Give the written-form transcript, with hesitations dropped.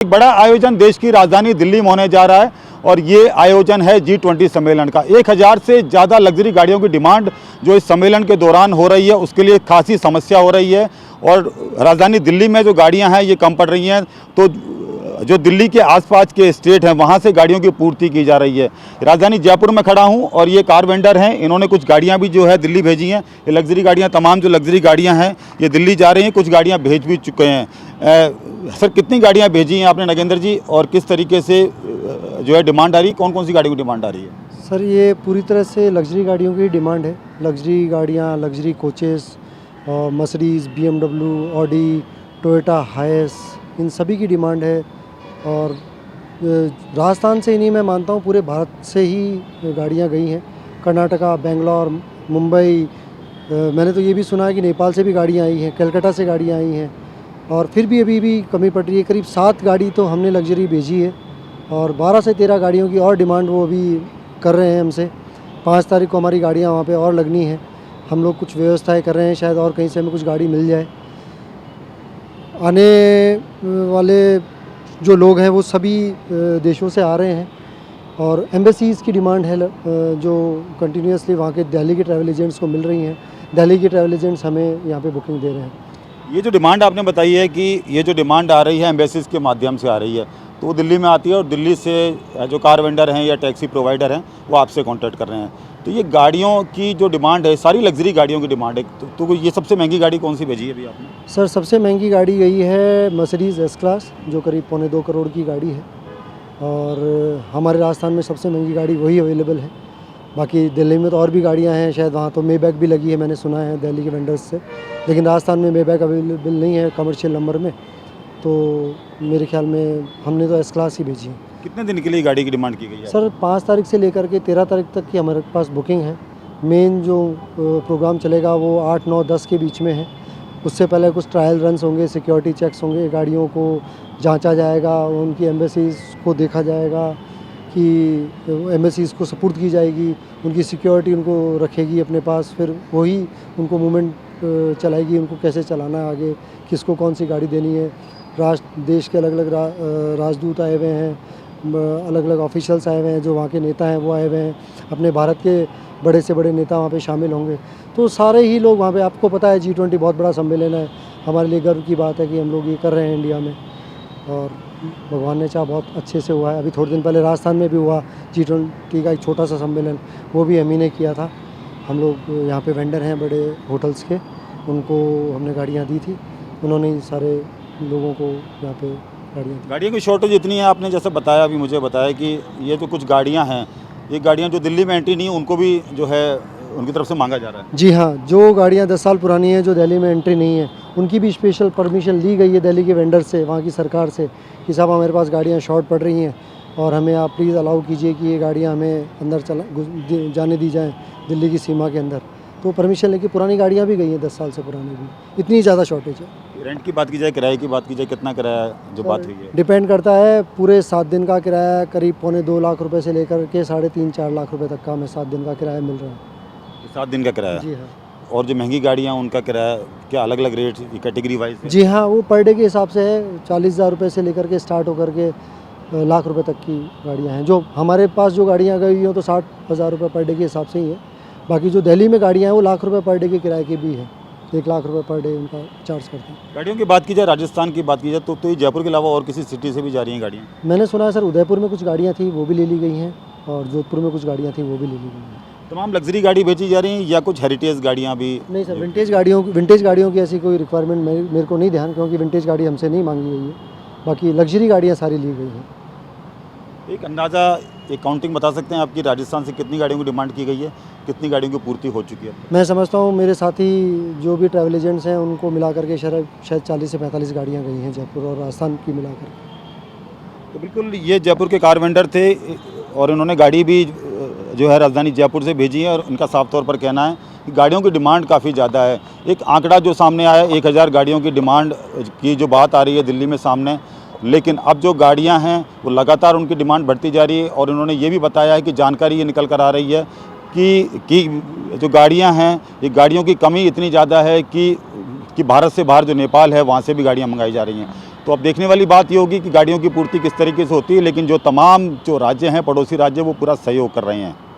एक बड़ा आयोजन देश की राजधानी दिल्ली में होने जा रहा है और ये आयोजन है G20 सम्मेलन का। 1000 से ज़्यादा लग्जरी गाड़ियों की डिमांड जो इस सम्मेलन के दौरान हो रही है उसके लिए खासी समस्या हो रही है और राजधानी दिल्ली में जो गाड़ियां हैं ये कम पड़ रही हैं, तो जो दिल्ली के आसपास के स्टेट हैं वहाँ से गाड़ियों की पूर्ति की जा रही है। राजधानी जयपुर में खड़ा हूँ और ये कार वेंडर हैं, इन्होंने कुछ गाड़ियाँ भी जो है दिल्ली भेजी हैं। ये लग्जरी गाड़ियाँ, तमाम जो लग्जरी गाड़ियाँ हैं ये दिल्ली जा रही हैं, कुछ गाड़ियाँ भेज भी चुके हैं। सर, कितनी गाड़ियाँ भेजी हैं आपने नगेंद्र जी, और किस तरीके से जो है डिमांड आ रही है, कौन कौन सी गाड़ियों की डिमांड आ रही है? सर, ये पूरी तरह से लग्जरी गाड़ियों की डिमांड है। लग्जरी गाड़ियाँ, luxury coaches, Mercedes, BMW, Audi, Toyota Hiace, इन सभी की डिमांड है। और राजस्थान से ही नहीं, मैं मानता हूँ पूरे भारत से ही गाड़ियाँ गई हैं। कर्नाटका, बेंगलोर, मुंबई, मैंने तो ये भी सुना है कि नेपाल से भी गाड़ियाँ आई हैं, कलकत्ता से गाड़ियाँ आई हैं। और फिर भी अभी भी कमी पड़ रही है। करीब 7 गाड़ी तो हमने लग्जरी भेजी है और 12 से 13 गाड़ियों की और डिमांड वो अभी कर रहे हैं हमसे। 5 तारीख को हमारी गाड़ियाँ वहाँ पे और लगनी है। हम लोग कुछ व्यवस्थाएं कर रहे हैं, शायद और कहीं से हमें कुछ गाड़ी मिल जाए। आने वाले जो लोग हैं वो सभी देशों से आ रहे हैं और एम्बेसीज़ की डिमांड है जो कंटिन्यूसली वहाँ के दिल्ली के ट्रैवल एजेंट्स को मिल रही हैं। दिल्ली के ट्रैवल एजेंट्स हमें यहाँ पे बुकिंग दे रहे हैं। ये जो डिमांड आपने बताई है कि ये जो डिमांड आ रही है एम्बेसीज के माध्यम से आ रही है, तो वो दिल्ली में आती है और दिल्ली से जो कार वेंडर हैं या टैक्सी प्रोवाइडर हैं वो आपसे कांटेक्ट कर रहे हैं। तो ये गाड़ियों की जो डिमांड है, सारी लग्जरी गाड़ियों की डिमांड है, तो ये सबसे महंगी गाड़ी कौन सी भेजी है अभी आपने? सर, सबसे महंगी गाड़ी गई है मर्सिडीज़ S क्लास, जो करीब 1.25 करोड़ की गाड़ी है। और हमारे राजस्थान में सबसे महंगी गाड़ी वही अवेलेबल है। बाकी दिल्ली में तो और भी गाड़ियां हैं, शायद वहाँ तो मेबैक भी लगी है, मैंने सुना है दिल्ली के वेंडर्स से। लेकिन राजस्थान में मेबैक अवेलेबल नहीं है कमर्शियल नंबर में, तो मेरे ख्याल में हमने तो S क्लास ही भेजी है। कितने दिन के लिए गाड़ी की डिमांड की गई है? सर, 5 तारीख से लेकर के 13 तारीख तक की हमारे पास बुकिंग है। मेन जो प्रोग्राम चलेगा वो 8, 9, 10 के बीच में है। उससे पहले कुछ ट्रायल रन्स होंगे, सिक्योरिटी चेक्स होंगे, गाड़ियों को जांचा जाएगा, उनकी एम्बेसीज़ को देखा जाएगा कि एम्बेसीज़ को सपोर्ट की जाएगी, उनकी सिक्योरिटी उनको रखेगी अपने पास, फिर वही उनको मूवमेंट चलाएगी, उनको कैसे चलाना है आगे, किसको कौन सी गाड़ी देनी है। देश के अलग अलग राजदूत आए हुए हैं, अलग अलग ऑफिशियल्स आए हुए हैं, जो वहाँ के नेता हैं वो आए हुए हैं, अपने भारत के बड़े से बड़े नेता वहाँ पे शामिल होंगे। तो सारे ही लोग वहाँ पे, आपको पता है G20 बहुत बड़ा सम्मेलन है, हमारे लिए गर्व की बात है कि हम लोग ये कर रहे हैं इंडिया में। और भगवान ने चाहा बहुत अच्छे से हुआ है। अभी थोड़े दिन पहले राजस्थान में भी हुआ G20 का एक छोटा सा सम्मेलन, वो भी हम ही ने किया था। हम लोग यहाँ पे वेंडर हैं बड़े होटल्स के, उनको हमने गाड़ियाँ दी थी, उन्होंने सारे लोगों को यहाँ पे गाड़ियों की शॉर्टेज इतनी है, आपने जैसे बताया, अभी मुझे बताया कि ये जो कुछ गाड़ियाँ हैं, ये गाड़ियाँ जो दिल्ली में एंट्री नहीं है उनको भी जो है उनकी तरफ से मांगा जा रहा है। जी हाँ, जो गाड़ियाँ 10 साल पुरानी हैं, जो दिल्ली में एंट्री नहीं है, उनकी भी स्पेशल परमिशन ली गई है दिल्ली के वेंडर से, वहाँ की सरकार से, कि साहब हमारे पास गाड़ियाँ शॉर्ट पड़ रही हैं और हमें आप प्लीज़ अलाउ कीजिए कि ये गाड़ियाँ हमें अंदर जाने दी जाएँ दिल्ली की सीमा के अंदर। तो परमिशन लेके पुरानी गाड़ियाँ भी गई हैं 10 साल से पुरानी भी, इतनी ज़्यादा शॉर्टेज है। रेंट की बात की जाए, किराए की बात की जाए, कितना किराया जो बात हुई है? डिपेंड करता है। पूरे 7 दिन का किराया करीब 2.25 लाख रुपए से लेकर के 3.5-4 लाख रुपए तक का हमें 7 दिन का किराया मिल रहा है। 7 दिन का किराया? जी हाँ। और जो महंगी गाड़ियाँ उनका किराया क्या अलग अलग रेट कैटेगरी वाइज? जी हाँ, वो पर डे के हिसाब से है। 40,000 रुपये से लेकर के स्टार्ट होकर के लाख रुपए तक की गाड़ियाँ हैं। जो हमारे पास जो गाड़ियाँ गई हुई हैं तो 60,000 रुपये पर डे के हिसाब से ही है। बाकी जो दिल्ली में गाड़ियाँ हैं वो लाख रुपये पर डे के किराए की भी है, 1 लाख रुपये पर डे उनका चार्ज करते हैं। गाड़ियों की बात की जाए, राजस्थान की बात की जाए, तो ये जयपुर के अलावा और किसी सिटी से भी जा रही हैं गाड़ियाँ? मैंने सुना है सर, उदयपुर में कुछ गाड़ियाँ थी वो भी ले ली गई हैं और जोधपुर में कुछ गाड़ियाँ थी वो भी ले ली गई हैं। तमाम लग्जरी गाड़ी बेची जा रही हैं या कुछ हेरिटेज गाड़ियाँ भी? नहीं सर, विंटेज गाड़ियों की ऐसी कोई रिक्वायरमेंट मेरे को नहीं ध्यान, क्योंकि विंटेज गाड़ी हमसे नहीं मांगी गई है। बाकी लग्जरी गाड़ियाँ सारी ली गई हैं। एक अंदाज़ा, एक काउंटिंग बता सकते हैं आपकी, राजस्थान से कितनी गाड़ियों की डिमांड की गई है, कितनी गाड़ियों की पूर्ति हो चुकी है? मैं समझता हूँ मेरे साथी जो भी ट्रैवल एजेंट्स हैं उनको मिला करके शायद 40 से 45 गाड़ियाँ गई हैं जयपुर और राजस्थान की मिलाकर। तो बिल्कुल, ये जयपुर के कार वेंडर थे और इन्होंने गाड़ी भी जो है राजधानी जयपुर से भेजी है और इनका साफ तौर पर कहना है कि गाड़ियों की डिमांड काफ़ी ज़्यादा है। एक आंकड़ा जो सामने आया, 1000 गाड़ियों की डिमांड की जो बात आ रही है दिल्ली में सामने, लेकिन अब जो गाड़ियां हैं वो लगातार उनकी डिमांड बढ़ती जा रही है और इन्होंने ये भी बताया है कि जानकारी ये निकल कर आ रही है कि जो गाड़ियां हैं, ये गाड़ियों की कमी इतनी ज़्यादा है कि भारत से बाहर जो नेपाल है वहाँ से भी गाड़ियाँ मंगाई जा रही हैं। तो अब देखने वाली बात ये होगी कि गाड़ियों की पूर्ति किस तरीके से होती है, लेकिन जो तमाम जो राज्य हैं, पड़ोसी राज्य, वो पूरा सहयोग कर रहे हैं।